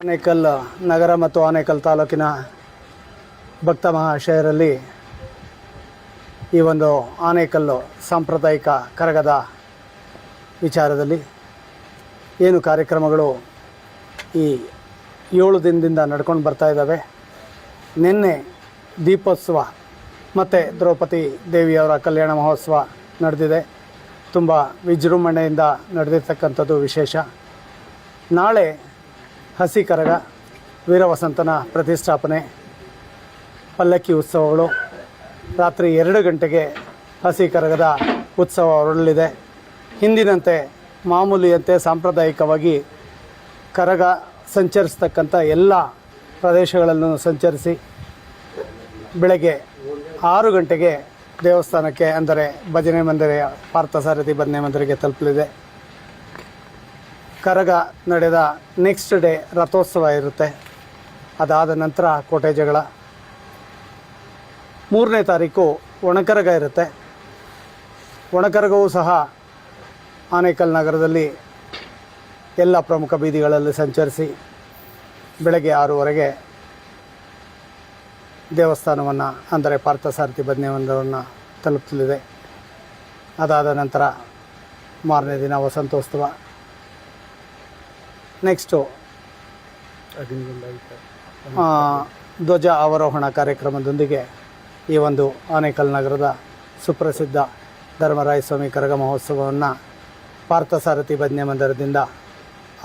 ಆನೇಕಲ್ ನಗರ ಮತ್ತು ಆನೇಕಲ್ ತಾಲೂಕಿನ ಭಕ್ತ ಮಹಾಶಯರಲ್ಲಿ ಈ ಒಂದು ಆನೇಕಲ್ಲು ಸಾಂಪ್ರದಾಯಿಕ ಕರಗದ ವಿಚಾರದಲ್ಲಿ ಏನು ಕಾರ್ಯಕ್ರಮಗಳು ಈ 7 ದಿನದಿಂದ ನಡ್ಕೊಂಡು ಬರ್ತಾ ಇದ್ದಾವೆ. ನಿನ್ನೆ ದೀಪೋತ್ಸವ ಮತ್ತು ದ್ರೌಪದಿ ದೇವಿಯವರ ಕಲ್ಯಾಣ ಮಹೋತ್ಸವ ನಡೆದಿದೆ. ತುಂಬ ವಿಜೃಂಭಣೆಯಿಂದ ನಡೆದಿರ್ತಕ್ಕಂಥದ್ದು ವಿಶೇಷ. ನಾಳೆ ಹಸಿ ಕರಗ, ವೀರವಸಂತನ ಪ್ರತಿಷ್ಠಾಪನೆ, ಪಲ್ಲಕ್ಕಿ ಉತ್ಸವಗಳು. ರಾತ್ರಿ 2 ಗಂಟೆಗೆ ಹಸಿ ಕರಗದ ಉತ್ಸವ ಹೊರಡಲಿದೆ. ಹಿಂದಿನಂತೆ ಮಾಮೂಲಿಯಂತೆ ಸಾಂಪ್ರದಾಯಿಕವಾಗಿ ಕರಗ ಸಂಚರಿಸ್ತಕ್ಕಂಥ ಎಲ್ಲ ಪ್ರದೇಶಗಳನ್ನು ಸಂಚರಿಸಿ ಬೆಳಗ್ಗೆ 6 ಗಂಟೆಗೆ ದೇವಸ್ಥಾನಕ್ಕೆ, ಅಂದರೆ ಭಜನೆ ಮಂದಿರ, ಪಾರ್ಥಸಾರಥಿ ಭಜನೆ ಮಂದಿರಕ್ಕೆ ತಲುಪಲಿದೆ. ಕರಗ ನಡೆದ ನೆಕ್ಸ್ಟ್ ಡೇ ರಥೋತ್ಸವ ಇರುತ್ತೆ. ಅದಾದ ನಂತರ ಕೋಟೆ ಜಗಳ. 3ನೇ ತಾರೀಕು ಒಣಕರಗ ಇರುತ್ತೆ. ಒಣಕರಗವೂ ಸಹ ಆನೇಕಲ್ ನಗರದಲ್ಲಿ ಎಲ್ಲ ಪ್ರಮುಖ ಬೀದಿಗಳಲ್ಲಿ ಸಂಚರಿಸಿ ಬೆಳಗ್ಗೆ 6:30ಗೆ ದೇವಸ್ಥಾನವನ್ನು, ಅಂದರೆ ಪಾರ್ಥಸಾರಥಿ ಭಜನೆ ಮಂದಿರವನ್ನು ತಲುಪಲಿದೆ. ಅದಾದ ನಂತರ ಮಾರನೇ ದಿನ ವಸಂತೋತ್ಸವ. ನೆಕ್ಸ್ಟು ಧ್ವಜ ಅವರೋಹಣ ಕಾರ್ಯಕ್ರಮದೊಂದಿಗೆ ಈ ಒಂದು ಆನೇಕಲ್ ನಗರದ ಸುಪ್ರಸಿದ್ಧ ಧರ್ಮರಾಯ ಸ್ವಾಮಿ ಕರಗ ಮಹೋತ್ಸವವನ್ನು ಪಾರ್ಥಸಾರಥಿ ಭಜನೆ ಮಂದಿರದಿಂದ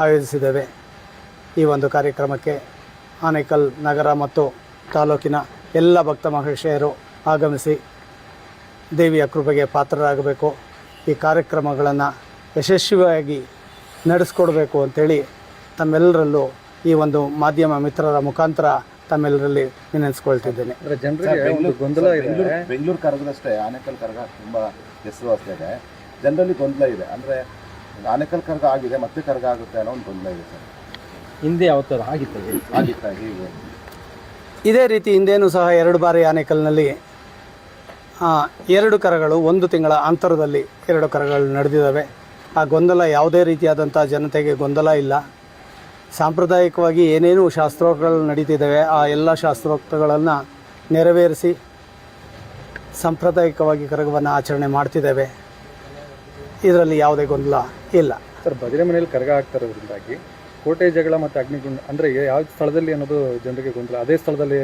ಆಯೋಜಿಸಿದ್ದೇವೆ. ಈ ಒಂದು ಕಾರ್ಯಕ್ರಮಕ್ಕೆ ಆನೇಕಲ್ ನಗರ ಮತ್ತು ತಾಲೂಕಿನ ಎಲ್ಲ ಭಕ್ತ ಮಹಾಶಯರು ಆಗಮಿಸಿ ದೇವಿಯ ಕೃಪೆಗೆ ಪಾತ್ರರಾಗಬೇಕು. ಈ ಕಾರ್ಯಕ್ರಮಗಳನ್ನು ಯಶಸ್ವಿಯಾಗಿ ನಡೆಸ್ಕೊಡ್ಬೇಕು ಅಂಥೇಳಿ ತಮ್ಮೆಲ್ಲರಲ್ಲೂ ಈ ಒಂದು ಮಾಧ್ಯಮ ಮಿತ್ರರ ಮುಖಾಂತರ ತಮ್ಮೆಲ್ಲರಲ್ಲಿ ವಿನಂತಿಸ್ಕೊಳ್ತಿದ್ದೇನೆ. ಬೆಂಗಳೂರು ಕರಗದಷ್ಟೇ ಆನೇಕಲ್ ಕರಗ ತುಂಬ ಹೆಸರುವಾಸಿ ಇದೆ. ಜನರಲ್ಲಿ ಗೊಂದಲ ಇದೆ, ಅಂದರೆ ಆನೇಕಲ್ ಕರಗ ಆಗಿದೆ ಮತ್ತೆ ಕರಗ ಆಗುತ್ತೆ ಅನ್ನೋ ಒಂದು ಗೊಂದಲ ಇದೆ ಸರ್. ಹಿಂದೆ ಯಾವತ್ತಾರು ಆಗಿತ್ತಾ ಹೀಗೆ ಇದೇ ರೀತಿ ಹಿಂದೇನೂ ಸಹ 2 ಬಾರಿ ಆನೇಕಲ್ನಲ್ಲಿ 2 ಕರಗಳು 1 ತಿಂಗಳ ಅಂತರದಲ್ಲಿ 2 ಕರಗಳು ನಡೆದಿದ್ದಾವೆ. ಆ ಗೊಂದಲ ಯಾವುದೇ ರೀತಿಯಾದಂಥ ಜನತೆಗೆ ಗೊಂದಲ ಇಲ್ಲ. ಸಾಂಪ್ರದಾಯಿಕವಾಗಿ ಏನೇನು ಶಾಸ್ತ್ರೋಕ್ತಗಳು ನಡೀತಿದ್ದಾವೆ ಆ ಎಲ್ಲ ಶಾಸ್ತ್ರೋಕ್ತಗಳನ್ನು ನೆರವೇರಿಸಿ ಸಾಂಪ್ರದಾಯಿಕವಾಗಿ ಕರಗವನ್ನು ಆಚರಣೆ ಮಾಡ್ತಿದ್ದೇವೆ. ಇದರಲ್ಲಿ ಯಾವುದೇ ಗೊಂದಲ ಇಲ್ಲ ಸರ್. ಭಜನೆ ಮನೆಯಲ್ಲಿ ಕರಗ ಆಗ್ತಾ ಇರೋದ್ರಿಂದಾಗಿ ಕೋಟೆ ಜಗಳ ಮತ್ತು ಅಗ್ನಿಗುಂಡ ಅಂದರೆ ಯಾವ ಸ್ಥಳದಲ್ಲಿ ಅನ್ನೋದು ಜನರಿಗೆ ಗೊಂದಲ. ಅದೇ ಸ್ಥಳದಲ್ಲಿ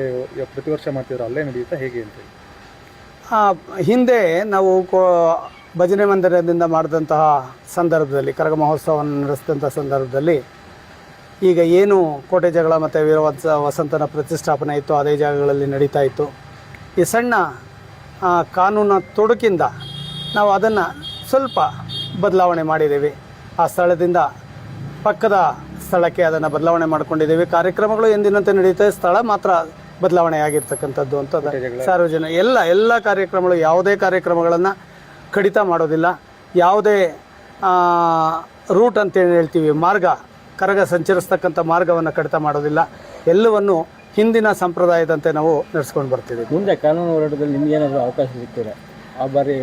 ಪ್ರತಿ ವರ್ಷ ಮಾಡ್ತಿದ್ರು, ಅಲ್ಲೇ ನಡೆಯುತ್ತಾ ಹೇಗೆ ಅಂತೇಳಿ? ಹಿಂದೆ ನಾವು ಭಜನೆ ಮಂದಿರದಿಂದ ಮಾಡಿದಂತಹ ಸಂದರ್ಭದಲ್ಲಿ, ಕರಗ ಮಹೋತ್ಸವವನ್ನು ನಡೆಸಿದಂಥ ಸಂದರ್ಭದಲ್ಲಿ, ಈಗ ಏನು ಕೋಟೆ ಜಗಳ ಮತ್ತು ವಸಂತನ ಪ್ರತಿಷ್ಠಾಪನೆ ಇತ್ತು ಅದೇ ಜಾಗಗಳಲ್ಲಿ ನಡೀತಾ ಇತ್ತು. ಈ ಸಣ್ಣ ಕಾನೂನ ತೊಡಕಿಂದ ನಾವು ಅದನ್ನು ಸ್ವಲ್ಪ ಬದಲಾವಣೆ ಮಾಡಿದ್ದೀವಿ. ಆ ಸ್ಥಳದಿಂದ ಪಕ್ಕದ ಸ್ಥಳಕ್ಕೆ ಅದನ್ನು ಬದಲಾವಣೆ ಮಾಡ್ಕೊಂಡಿದ್ದೀವಿ. ಕಾರ್ಯಕ್ರಮಗಳು ಎಂದಿನಂತೆ ನಡೀತವೆ, ಸ್ಥಳ ಮಾತ್ರ ಬದಲಾವಣೆ ಆಗಿರ್ತಕ್ಕಂಥದ್ದು ಅಂತ ಸಾರ್ವಜನಿಕ ಎಲ್ಲ ಕಾರ್ಯಕ್ರಮಗಳು, ಯಾವುದೇ ಕಾರ್ಯಕ್ರಮಗಳನ್ನು ಕಡಿತ ಮಾಡೋದಿಲ್ಲ. ಯಾವುದೇ ರೂಟ್ ಅಂತೇಳಿ ಹೇಳ್ತೀವಿ, ಮಾರ್ಗ, ಕರಗ ಸಂಚರಿಸ್ತಕ್ಕಂಥ ಮಾರ್ಗವನ್ನು ಕಡಿತ ಮಾಡೋದಿಲ್ಲ. ಎಲ್ಲವನ್ನು ಹಿಂದಿನ ಸಂಪ್ರದಾಯದಂತೆ ನಾವು ನಡೆಸ್ಕೊಂಡು ಬರ್ತೀವಿ. ಮುಂದೆ ಕಾನೂನು ಹೋರಾಟದಲ್ಲಿ ನಿಮ್ಗೆ ಏನಾದರೂ ಅವಕಾಶ ಸಿಗ್ತದೆ? ಆ ಬಾರಿ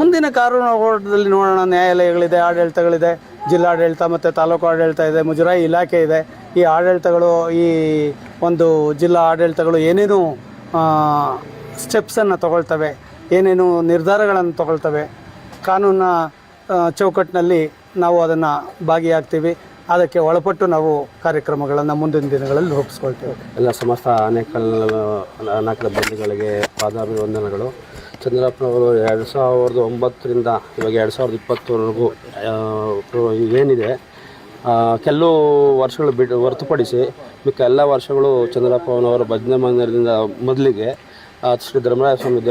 ಮುಂದಿನ ಕಾನೂನು ಹೋರಾಟದಲ್ಲಿ ನೋಡೋಣ. ನ್ಯಾಯಾಲಯಗಳಿದೆ, ಆಡಳಿತಗಳಿದೆ, ಜಿಲ್ಲಾಡಳಿತ ಮತ್ತು ತಾಲೂಕು ಆಡಳಿತ ಇದೆ, ಮುಜರಾಯಿ ಇಲಾಖೆ ಇದೆ. ಈ ಆಡಳಿತಗಳು, ಈ ಒಂದು ಜಿಲ್ಲಾ ಆಡಳಿತಗಳು ಏನೇನು ಸ್ಟೆಪ್ಸನ್ನು ತಗೊಳ್ತವೆ, ಏನೇನು ನಿರ್ಧಾರಗಳನ್ನು ತಗೊಳ್ತವೆ, ಕಾನೂನಿನ ಚೌಕಟ್ಟಿನಲ್ಲಿ ನಾವು ಅದನ್ನು ಭಾಗಿಯಾಗ್ತೀವಿ. ಅದಕ್ಕೆ ಒಳಪಟ್ಟು ನಾವು ಕಾರ್ಯಕ್ರಮಗಳನ್ನು ಮುಂದಿನ ದಿನಗಳಲ್ಲಿ ರೂಪಿಸ್ಕೊಳ್ತೇವೆ. ಎಲ್ಲ ಸಮಸ್ತ ಆನೇಕಲ್ ನಾಲ್ಕರ ಬಂಧುಗಳಿಗೆ ಪಾದಾಭಿವಂದನೆಗಳು. ಚಂದ್ರಪ್ಪನವರು 2009ರಿಂದ ಇವಾಗ 2020ವರೆಗೂ ಏನಿದೆ ಕೆಲವು ವರ್ಷಗಳು ಹೊರತುಪಡಿಸಿ ಮಿಕ್ಕ ಎಲ್ಲ ವರ್ಷಗಳು ಚಂದ್ರಪ್ಪನವರ ಭಜನೆ ಮಂದಿರದಿಂದ ಮೊದಲಿಗೆ ಶ್ರೀ ಧರ್ಮರಾಯ ಸ್ವಾಮಿ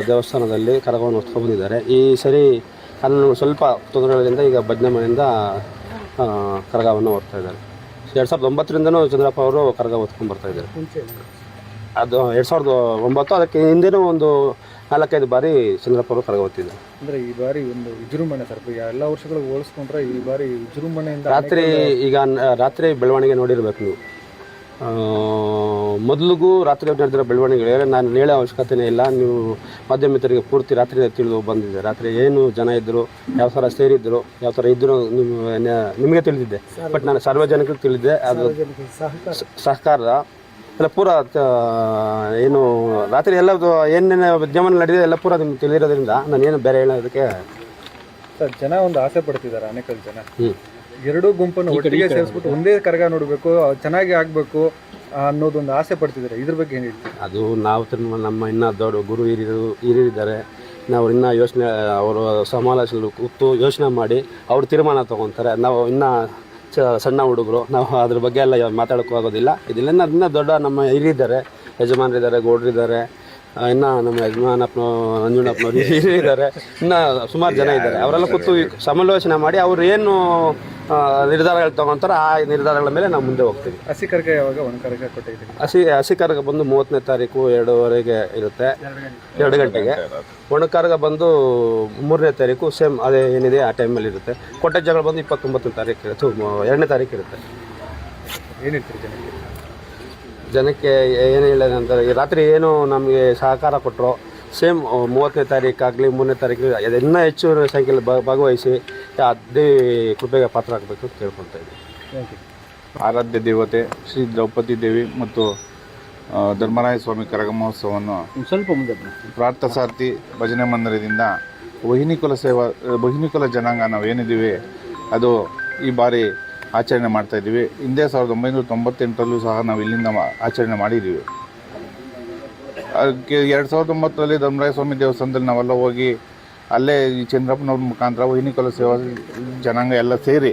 ದೇವಸ್ಥಾನದಲ್ಲಿ ಕರಗವನ್ನು ಹೊತ್ಕೊಂಡ್ಬಂದಿದ್ದಾರೆ. ಈ ಸರಿ ಕಾನೂನು ಸ್ವಲ್ಪ ತೊಂದರೆಗಳಿಂದ ಈಗ ಭಜನೆ ಮನೆಯಿಂದ ಕರಗವನ್ನು ಹೊರ್ತಾ ಇದ್ದಾರೆ. 2009ರಿಂದನೂ ಚಂದ್ರಪ್ಪ ಅವರು ಕರಗ ಹೊತ್ಕೊಂಡು ಬರ್ತಾಯಿದ್ದಾರೆ. ಅದು 2009, ಅದಕ್ಕೆ ಹಿಂದೆನೂ ಒಂದು 4-5 ಬಾರಿ ಚಂದ್ರಪ್ಪ ಅವರು ಕರಗ ಹೊತ್ತಿದ್ದಾರೆ. ಅಂದರೆ ಈ ಬಾರಿ ಒಂದು ವಿಜೃಂಭಣೆ ಸರ್, ಎಲ್ಲ ವರ್ಷಗಳಿಗೆ ಹೋಲಿಸ್ಕೊಂಡ್ರೆ ಈ ಬಾರಿ ವಿಜೃಂಭಣೆಯಿಂದ ರಾತ್ರಿ ಬೆಳವಣಿಗೆ ನೋಡಿರ್ಬೇಕು ನೀವು. ಮೊದಲಿಗೂ ರಾತ್ರಿ ನಡೆದಿರೋ ಬೆಳವಣಿಗೆಗಳೇ ನಾನು ಹೇಳೋ ಅವಶ್ಯಕತೆಯೇ ಇಲ್ಲ. ನೀವು ಮಾಧ್ಯಮಿತರಿಗೆ ಪೂರ್ತಿ ರಾತ್ರಿ ತಿಳಿದು ಬಂದಿದೆ. ರಾತ್ರಿ ಏನು ಜನ ಇದ್ದರು, ಯಾವ ಥರ ಸೇರಿದ್ರು, ಯಾವ ಥರ ಇದ್ದರು ನಿಮಗೆ ತಿಳಿದಿದ್ದೆ. ಬಟ್ ನಾನು ಸಾರ್ವಜನಿಕರಿಗೆ ತಿಳಿದಿದ್ದೆ. ಅದು ಸಹಕಾರ ಎಲ್ಲ ಪೂರ ಏನು ರಾತ್ರಿ ಎಲ್ಲ ಏನೇನು ವಿದ್ಯಮಾನ ನಡೆದಿದೆ ಎಲ್ಲ ಪೂರ ನಿಮ್ಗೆ ತಿಳಿದಿರೋದ್ರಿಂದ ನಾನೇನು ಬೇರೆ ಹೇಳೋದಕ್ಕೆ. ಸರ್, ಜನ ಒಂದು ಆಸೆ ಪಡ್ತಿದ್ದಾರೆ, ಆನೇಕಲ್ ಜನ ಎರಡೂ ಗುಂಪನ್ನು ಒಟ್ಟಿಗೆ ಸೇರಿಸ್ಬಿಟ್ಟು ಒಂದೇ ಕರಗ ನೋಡಬೇಕು, ಚೆನ್ನಾಗಿ ಆಗಬೇಕು ಅನ್ನೋದೊಂದು ಆಸೆ ಪಡ್ತಿದ್ದಾರೆ. ಇದ್ರ ಬಗ್ಗೆ ಏನು ಹೇಳ್ತೀವಿ? ಅದು ನಾವು ನಮ್ಮ ಇನ್ನೂ ದೊಡ್ಡ ಗುರು ಹಿರಿಯರಿದ್ದಾರೆ. ನಾವು ಇನ್ನೂ ಯೋಚನೆ, ಅವರು ಸಮಾಲೋಚನೆ ಕೂತು ಯೋಚನೆ ಮಾಡಿ ಅವ್ರು ತೀರ್ಮಾನ ತೊಗೊತಾರೆ. ನಾವು ಇನ್ನೂ ಸಣ್ಣ ಹುಡುಗರು, ನಾವು ಅದ್ರ ಬಗ್ಗೆ ಎಲ್ಲ ಮಾತಾಡೋಕ್ಕೂ ಆಗೋದಿಲ್ಲ. ಇದರಿಂದ ಇನ್ನೂ ದೊಡ್ಡ ನಮ್ಮ ಹಿರಿಯಿದ್ದಾರೆ, ಯಜಮಾನರಿದ್ದಾರೆ, ಗೌಡ್ರಿದ್ದಾರೆ, ಇನ್ನು ನಮ್ಮ ಯಜಮಾನಪ್ಪನೋ ನಂಜುಂಡಪ್ಪನವ್ರು ಹಿರಿಯಿದ್ದಾರೆ, ಇನ್ನು ಸುಮಾರು ಜನ ಇದ್ದಾರೆ. ಅವರೆಲ್ಲ ಕೂತು ಸಮಾಲೋಚನೆ ಮಾಡಿ ಅವ್ರು ಏನು ನಿರ್ಧಾರಗಳು ತಗೊಂತಾರೆ ಆ ನಿರ್ಧಾರಗಳ ಮೇಲೆ ನಾವು ಮುಂದೆ ಹೋಗ್ತೀವಿ. ಹಸಿ ಕರಗ ಯಾವಾಗ ಒಂದು ಕರಗ ಕೊಟ್ಟಿದ್ದೀವಿ? ಹಸಿ ಕರಗ ಬಂದು 30ನೇ ತಾರೀಕು 2:30 ಇರುತ್ತೆ, 2 ಗಂಟೆಗೆ. ಒಣ ಕರಗ ಬಂದು 3ನೇ ತಾರೀಕು ಸೇಮ್ ಅದೇ ಏನಿದೆ ಆ ಟೈಮಲ್ಲಿ ಇರುತ್ತೆ. ಕೊಟ್ಟೆಜ್ಜಗಳು ಬಂದು 29ನೇ ತಾರೀಕು ಇರುತ್ತೆ, 2ನೇ ತಾರೀಕು ಇರುತ್ತೆ. ಏನು ಹೇಳ್ತೀರಿ ಜನಕ್ಕೆ ಏನು ಹೇಳೋದಂತಾರೆ, ಈ ರಾತ್ರಿ ಏನು ನಮಗೆ ಸಹಕಾರ ಕೊಟ್ಟರು ಸೇಮ್ 30ನೇ ತಾರೀಕಾಗಲಿ 3ನೇ ತಾರೀಕು ಇನ್ನೂ ಹೆಚ್ಚು ಸಂಖ್ಯೆಯಲ್ಲಿ ಭಾಗವಹಿಸಿ ಅದೇ ಕೃಪೆಗೆ ಪಾತ್ರ ಆಗಬೇಕು ಅಂತ ಕೇಳ್ಕೊಳ್ತಾ ಇದ್ದೀವಿ. ಆರಾಧ್ಯ ದೇವತೆ ಶ್ರೀ ದ್ರೌಪದಿ ದೇವಿ ಮತ್ತು ಧರ್ಮರಾಯ ಸ್ವಾಮಿ ಕರಗ ಮಹೋತ್ಸವವನ್ನು ಸ್ವಲ್ಪ ಮುಂದೆ ಪ್ರಾರ್ಥಸಾರ್ಥಿ ಭಜನೆ ಮಂದಿರದಿಂದ ವಹಿನಿಕುಲ ಜನಾಂಗ ನಾವೇನಿದ್ದೀವಿ ಅದು ಈ ಬಾರಿ ಆಚರಣೆ ಮಾಡ್ತಾಯಿದ್ದೀವಿ. ಹಿಂದೆ 1998ರಲ್ಲೂ ಸಹ ನಾವು ಇಲ್ಲಿಂದ ಆಚರಣೆ ಮಾಡಿದ್ದೀವಿ. ಅದಕ್ಕೆ 2009ರಲ್ಲಿ ಧರ್ಮರಾಯ ಸ್ವಾಮಿ ದೇವಸ್ಥಾನದಲ್ಲಿ ನಾವೆಲ್ಲ ಹೋಗಿ ಅಲ್ಲೇ ಈ ಚಂದ್ರಪ್ಪನವ್ರ ಮುಖಾಂತರ ವಹಿನಿಕುಲ ಸೇವಾ ಜನಾಂಗ ಎಲ್ಲ ಸೇರಿ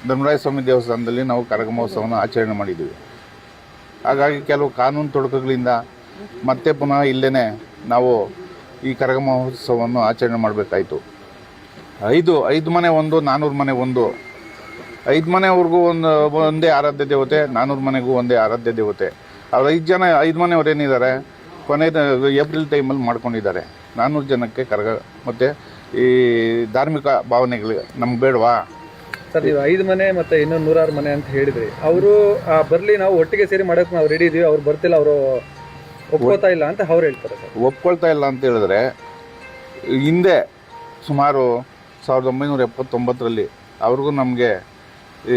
ಧರ್ಮರಾಯ ಸ್ವಾಮಿ ದೇವಸ್ಥಾನದಲ್ಲಿ ನಾವು ಕರಗ ಮಹೋತ್ಸವವನ್ನು ಆಚರಣೆ ಮಾಡಿದ್ದೀವಿ. ಹಾಗಾಗಿ ಕೆಲವು ಕಾನೂನು ತೊಡಕುಗಳಿಂದ ಮತ್ತೆ ಪುನಃ ಇಲ್ಲೇ ನಾವು ಈ ಕರಗ ಮಹೋತ್ಸವವನ್ನು ಆಚರಣೆ ಮಾಡಬೇಕಾಯಿತು. 5 ಮನೆ ಒಂದು, 400 ಮನೆ ಒಂದು. 5 ಮನೆಯವ್ರಿಗೂ ಒಂದೇ ಆರಾಧ್ಯ ದೇವತೆ, 400 ಮನೆಗೂ ಒಂದೇ ಆರಾಧ್ಯ ದೇವತೆ. ಅವ್ರು 5 ಮನೆಯವ್ರೇನಿದ್ದಾರೆ ಕೊನೆ ಏಪ್ರಿಲ್ ಟೈಮಲ್ಲಿ ಮಾಡ್ಕೊಂಡಿದ್ದಾರೆ. 400 ಜನಕ್ಕೆ ಕರಗ ಮತ್ತು ಈ ಧಾರ್ಮಿಕ ಭಾವನೆಗಳು ನಮ್ಗೆ ಬೇಡವಾ? ಸರ್, ನೀವು 5 ಮನೆ ಮತ್ತು ಇನ್ನೊಂದು 106 ಮನೆ ಅಂತ ಹೇಳಿದ್ರಿ. ಅವರು ಬರಲಿ, ನಾವು ಒಟ್ಟಿಗೆ ಸೇರಿ ಮಾಡೋಕೆ ನಾವು ರೆಡಿ ಇದೀವಿ, ಅವ್ರು ಬರ್ತಿಲ್ಲ, ಅವರು ಒಪ್ಕೋತಾ ಇಲ್ಲ ಅಂತ ಅವ್ರು ಹೇಳ್ತಾರೆ. ಸರ್, ಒಪ್ಕೊಳ್ತಾ ಇಲ್ಲ ಅಂತ ಹೇಳಿದ್ರೆ ಹಿಂದೆ ಸುಮಾರು 1979ರಲ್ಲಿ ಅವ್ರಿಗೂ ನಮಗೆ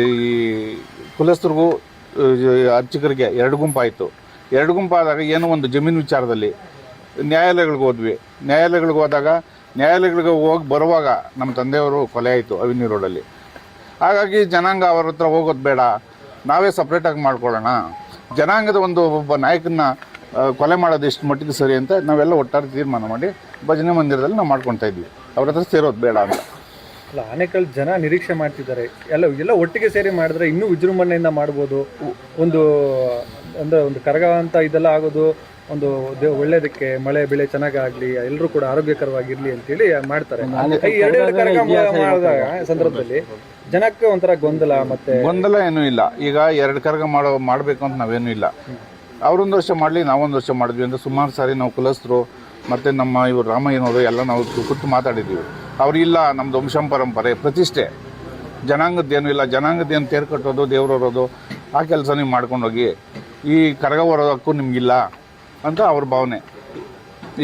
ಈ ಕುಲಸ್ಥರಿಗೂ ಅರ್ಚಕರಿಗೆ 2 ಗುಂಪಾಯಿತು. 2 ಗುಂಪಾದಾಗ ಏನೋ ಒಂದು ಜಮೀನು ವಿಚಾರದಲ್ಲಿ ನ್ಯಾಯಾಲಯಗಳಿಗೆ ಹೋದ್ವಿ. ನ್ಯಾಯಾಲಯಗಳಿಗೆ ಹೋದಾಗ ನ್ಯಾಯಾಲಯಗಳಿಗೆ ಹೋಗಿ ಬರುವಾಗ ನಮ್ಮ ತಂದೆಯವರು ಕೊಲೆ ಆಯಿತು ಅವಿನಿ ರೋಡಲ್ಲಿ. ಹಾಗಾಗಿ ಜನಾಂಗ ಅವ್ರ ಹತ್ರ ಹೋಗೋದು ಬೇಡ, ನಾವೇ ಸಪ್ರೇಟಾಗಿ ಮಾಡ್ಕೊಳ್ಳೋಣ. ಜನಾಂಗದ ಒಬ್ಬ ನಾಯಕನ ಕೊಲೆ ಮಾಡೋದು ಎಷ್ಟು ಮಟ್ಟಿಗೆ ಸರಿ ಅಂತ ನಾವೆಲ್ಲ ಒಟ್ಟಾರೆ ತೀರ್ಮಾನ ಮಾಡಿ ಭಜನೆ ಮಂದಿರದಲ್ಲಿ ನಾವು ಮಾಡ್ಕೊತಾ ಇದ್ವಿ. ಅವ್ರ ಹತ್ರ ಸೇರೋದು ಬೇಡ ಅಂತ. ಅಲ್ಲ, ಆನೇಕಲ್ ಜನ ನಿರೀಕ್ಷೆ ಮಾಡ್ತಿದ್ದಾರೆ. ಎಲ್ಲ ಒಟ್ಟಿಗೆ ಸೇರಿ ಮಾಡಿದ್ರೆ ಇನ್ನೂ ವಿಜೃಂಭಣೆಯಿಂದ ಮಾಡ್ಬೋದು. ಒಂದು ಕರಗ ಅಂತ ಇದೆಲ್ಲ ಆಗೋದು ಒಂದು ಒಳ್ಳೇದಕ್ಕೆ, ಮಳೆ ಬೆಳೆ ಚೆನ್ನಾಗಾಗಲಿ, ಎಲ್ಲರೂ ಕೂಡ ಆರೋಗ್ಯಕರವಾಗಿರ್ಲಿ ಅಂತೇಳಿ ಮಾಡ್ತಾರೆ. ಎರಡು ಕರಗ ಮಾಡಿದಾಗ ಸಂದರ್ಭದಲ್ಲಿ ಜನಕ್ಕೆ ಒಂಥರ ಗೊಂದಲ ಏನೂ ಇಲ್ಲ. ಈಗ 2 ಕರಗ ಮಾಡಬೇಕು ಅಂತ ನಾವೇನೂ ಇಲ್ಲ. ಅವರೊಂದು ವರ್ಷ ಮಾಡಲಿ, ನಾವೊಂದು ವರ್ಷ ಮಾಡಿದ್ವಿ ಅಂತ ಸುಮಾರು ಸಾರಿ ನಾವು ಕುಲಸ್ಥರು ಮತ್ತು ನಮ್ಮ ಇವರು ರಾಮಯ್ಯನವರು ಎಲ್ಲ ನಾವು ಕೂತು ಮಾತಾಡಿದ್ದೀವಿ. ಅವರಿಲ್ಲ, ನಮ್ಮದು ವಂಶಪರಂಪರೆ ಪ್ರತಿಷ್ಠೆ, ಜನಾಂಗದ್ದೇನೂ ಇಲ್ಲ, ಜನಾಂಗದ್ದೇನು ತೇರು ಕಟ್ಟೋದು, ದೇವ್ರರೋದು ಆ ಕೆಲಸ ನೀವು ಮಾಡ್ಕೊಂಡೋಗಿ, ಈ ಕರಗ ಹೊರೋದಕ್ಕೂ ನಿಮಗಿಲ್ಲ ಅಂತ ಅವ್ರ ಭಾವನೆ.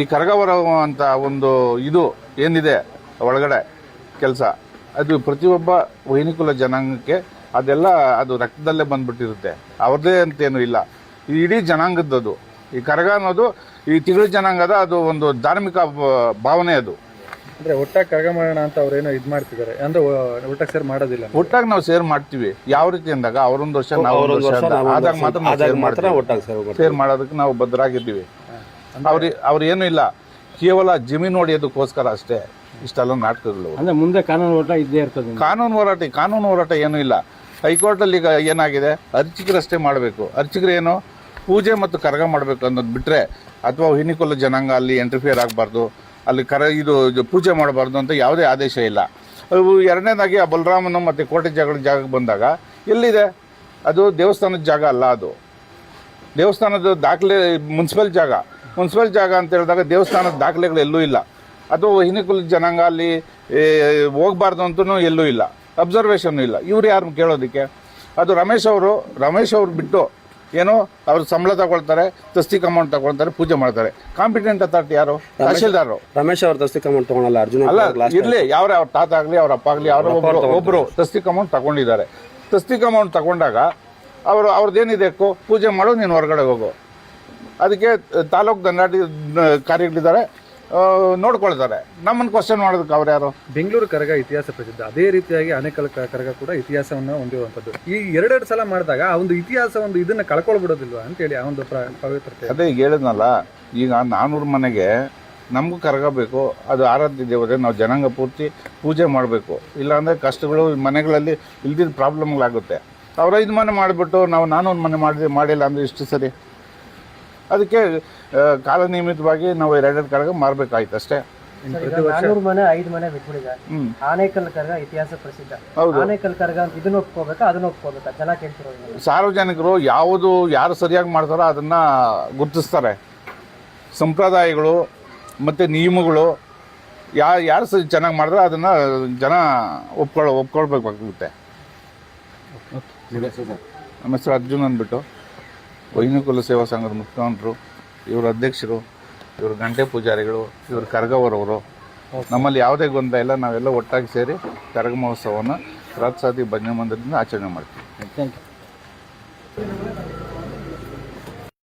ಈ ಕರಗ ಹೊರೋ ಅಂತ ಒಂದು ಇದು ಏನಿದೆ ಒಳಗಡೆ ಕೆಲಸ, ಅದು ಪ್ರತಿಯೊಬ್ಬ ವೈನಿಕುಲ ಜನಾಂಗಕ್ಕೆ ಅದೆಲ್ಲ ಅದು ರಕ್ತದಲ್ಲೇ ಬಂದ್ಬಿಟ್ಟಿರುತ್ತೆ. ಅವ್ರದ್ದೇ ಅಂತೇನೂ ಇಲ್ಲ, ಇಡೀ ಜನಾಂಗದ್ದು. ಈ ಕರಗ ಅನ್ನೋದು ಈ ತಿಂಗಳ ಜನಾಂಗದ ಅದು ಒಂದು ಧಾರ್ಮಿಕ ಭಾವನೆ. ಅದು ಅಂದ್ರೆ ಒಟ್ಟಾಗಿ ಕರಗ ಮಾಡೋಣ ಅಂತ ಅವ್ರೇನೋ ಇದು ಮಾಡ್ತಿದ್ದಾರೆ, ಅಂದ್ರೆ ಒಟ್ಟಾಗಿ ಸೇರ್ ಮಾಡೋದಿಲ್ಲ. ಒಟ್ಟಾಗಿ ನಾವು ಸೇರ್ ಮಾಡ್ತೀವಿ. ಯಾವ ರೀತಿ ಅಂದಾಗ ಅವರೊಂದು ವರ್ಷ ನಾವು ಆದಾಗ ಮಾತ್ರ ಸೇರ್ ಮಾಡೋದಕ್ಕೆ ನಾವು ಬದ್ಧರಾಗಿದ್ದೀವಿ. ಅವ್ರೇನು ಇಲ್ಲ, ಕೇವಲ ಜಮೀನು ಹೊಡೆಯೋದಕ್ಕೋಸ್ಕರ ಅಷ್ಟೇ ಇಷ್ಟೆಲ್ಲ ನಾಟಕಗಳು. ಅಂದ್ರೆ ಮುಂದೆ ಕಾನೂನು ಹೋರಾಟ ಇದ್ದೇ ಇರ್ತದೆ. ಕಾನೂನು ಹೋರಾಟ ಏನೂ ಇಲ್ಲ. ಹೈಕೋರ್ಟಲ್ಲಿ ಈಗ ಏನಾಗಿದೆ, ಅರ್ಚಕರಷ್ಟೇ ಮಾಡಬೇಕು. ಅರ್ಚಕರು ಏನು ಪೂಜೆ ಮತ್ತು ಕರಗ ಮಾಡಬೇಕು ಅನ್ನೋದು ಬಿಟ್ಟರೆ, ಅಥವಾ ವಹಿನಿಕುಲ ಜನಾಂಗ ಅಲ್ಲಿ ಎಂಟ್ರಿಫಿಯರ್ ಆಗಬಾರ್ದು, ಅಲ್ಲಿ ಇದು ಪೂಜೆ ಮಾಡಬಾರ್ದು ಅಂತ ಯಾವುದೇ ಆದೇಶ ಇಲ್ಲ. ಎರಡನೇದಾಗಿ ಆ ಬಲರಾಮನ ಮತ್ತು ಕೋಟೆ ಜಾಗಕ್ಕೆ ಬಂದಾಗ ಎಲ್ಲಿದೆ, ಅದು ದೇವಸ್ಥಾನದ ಜಾಗ ಅಲ್ಲ, ಅದು ದೇವಸ್ಥಾನದ ದಾಖಲೆ ಮುನ್ಸಿಪಲ್ ಜಾಗ ಅಂತ ಹೇಳಿದಾಗ ದೇವಸ್ಥಾನದ ದಾಖಲೆಗಳು ಎಲ್ಲೂ ಇಲ್ಲ. ಅದು ವಹಿನಿಕುಲ ಜನಾಂಗ ಅಲ್ಲಿ ಹೋಗಬಾರ್ದು ಅಂತೂ ಎಲ್ಲೂ ಇಲ್ಲ, ಅಬ್ಸರ್ವೇಷನ್ ಇಲ್ಲ. ಇವ್ರು ಯಾರು ಕೇಳೋದಕ್ಕೆ? ಅದು ರಮೇಶ್ ಅವರು ಬಿಟ್ಟು ಏನೋ ಅವ್ರು ಸಂಬಳ ತಗೊಳ್ತಾರೆ, ತಸ್ತಿಕ್ ಅಮೌಂಟ್ ತಗೊಳ್ತಾರೆ, ಪೂಜೆ ಮಾಡ್ತಾರೆ. ಕಾಂಪಿಟೆಂಟ್ ಅಥಾರಿಟಿ ಯಾರು? ತಹಶೀಲ್ದಾರ್. ರಮೇಶ್ ಅವ್ರ ತಸ್ತಿಕ್ ಅಮೌಂಟ್ ತಗೊಳಲ್ಲ, ಅರ್ಜುನ ಅಲ್ಲ ಇರ್ಲಿ, ಅವ್ರ ತಾತ ಆಗ್ಲಿ ಅವ್ರ ಅಪ್ಪ ಆಗ್ಲಿ ಅವ್ರ ಒಬ್ರು ತಸ್ತಿಕ್ ಅಮೌಂಟ್ ತಗೊಂಡಿದ್ದಾರೆ. ತಸ್ತಿಕ್ ಅಮೌಂಟ್ ತಗೊಂಡಾಗ ಅವ್ರದ್ದೇನಿದೆ ಪೂಜೆ ಮಾಡು, ನೀನು ಹೊರಗಡೆ ಹೋಗು. ಅದಕ್ಕೆ ತಾಲೂಕು ದಂಡಾಟಿ ಕಾರ್ಯಗಳಿದ್ದಾರೆ, ನೋಡ್ಕೊಳ್ತಾರೆ. ನಮ್ಮನ್ನು ಕ್ವಶನ್ ಮಾಡೋದಕ್ಕೆ ಅವ್ರು ಯಾರು? ಬೆಂಗಳೂರು ಕರಗ ಇತಿಹಾಸ ಪ್ರಸಿದ್ಧ, ಅದೇ ರೀತಿಯಾಗಿ ಆನೇಕಲ್ ಕರಗ ಕೂಡ ಇತಿಹಾಸವನ್ನು ಹೊಂದಿರುವಂಥದ್ದು. ಈ ಎರಡೆರಡು ಸಲ ಮಾಡಿದಾಗ ಆ ಒಂದು ಇತಿಹಾಸ ಒಂದು ಇದನ್ನ ಕಳ್ಕೊಳ್ಬಿಡೋದಿಲ್ವಾ ಅಂತೇಳಿ ಆ ಒಂದು ಪವಿತ್ರತೆ. ಅದೇ ಈಗ ಹೇಳಿದ್ನಲ್ಲ, ಈಗ 400 ಮನೆಗೆ ನಮಗೂ ಕರಗ ಬೇಕು, ಅದು ಆರಾಧ್ಯ ದೇವತೆ, ನಾವು ಜನಾಂಗ ಪೂರ್ತಿ ಪೂಜೆ ಮಾಡಬೇಕು. ಇಲ್ಲಾಂದರೆ ಕಷ್ಟಗಳು ಮನೆಗಳಲ್ಲಿ ಇಲ್ದಿದ್ದ ಪ್ರಾಬ್ಲಮ್ಗಳಾಗುತ್ತೆ. ಅವ್ರು 5 ಮನೆ ಮಾಡಿಬಿಟ್ಟು ನಾವು 400 ಮನೆ ಮಾಡಿಲ್ಲ ಅಂದರೆ ಇಷ್ಟು ಸರಿ. ಅದಕ್ಕೆ ಕಾಲನಿಯಮಿತವಾಗಿ ನಾವು 2 ಕರಗ ಮಾರಬೇಕಾಯ್ತು ಅಷ್ಟೇ. 400 ಮನೆ 5 ಮನೆ ಬಿಟ್ಬಿಟ್ಟಿದ್ದಾರೆ. ಆನೇಕಲ್ ಕರಗ ಇತಿಹಾಸ ಪ್ರಸಿದ್ಧ. ಆನೇಕಲ್ ಕರಗ ಅಂತ ಇದನ್ನ ಒಪ್ಕೋಬೇಕಾ ಅದನ್ನ ಒಪ್ಕೋಬೇಕಾ? ಜನ ಕೇಳ್ತಿರೋದು. ಸಾರ್ವಜನಿಕರು ಯಾರು ಸರಿಯಾಗಿ ಮಾಡ್ತಾರೋ ಅದನ್ನ ಗುರುತಿಸ್ತಾರೆ. ಸಂಪ್ರದಾಯಗಳು ಮತ್ತು ನಿಯಮಗಳು ಯಾರು ಚೆನ್ನಾಗಿ ಮಾಡಿದ್ರೆ ಅದನ್ನ ಜನ ಒಪ್ಕೊಳ್ಬೇಕಾಗುತ್ತೆ. ನಮ್ಮ ಹೆಸರು ಅರ್ಜುನ್ ಅಂದ್ಬಿಟ್ಟು, ವೈನುಕುಲ ಸೇವಾ ಸಂಘದ ಮುಖ್ಯಮಂತ್ರು, ಇವರು ಅಧ್ಯಕ್ಷರು, ಇವರು ಗಂಟೆ ಪೂಜಾರಿಗಳು, ಇವರು ಕರಗವರವರು. ನಮ್ಮಲ್ಲಿ ಯಾವುದೇ ಗೊಂದಲ ಇಲ್ಲ, ನಾವೆಲ್ಲ ಒಟ್ಟಾಗಿ ಸೇರಿ ಕರಗ ಮಹೋತ್ಸವವನ್ನು ರಾತ್ಸಾದಿ ಭಜನೆ ಮಂದಿರದಿಂದ ಆಚರಣೆ ಮಾಡ್ತೀವಿ. Thank you.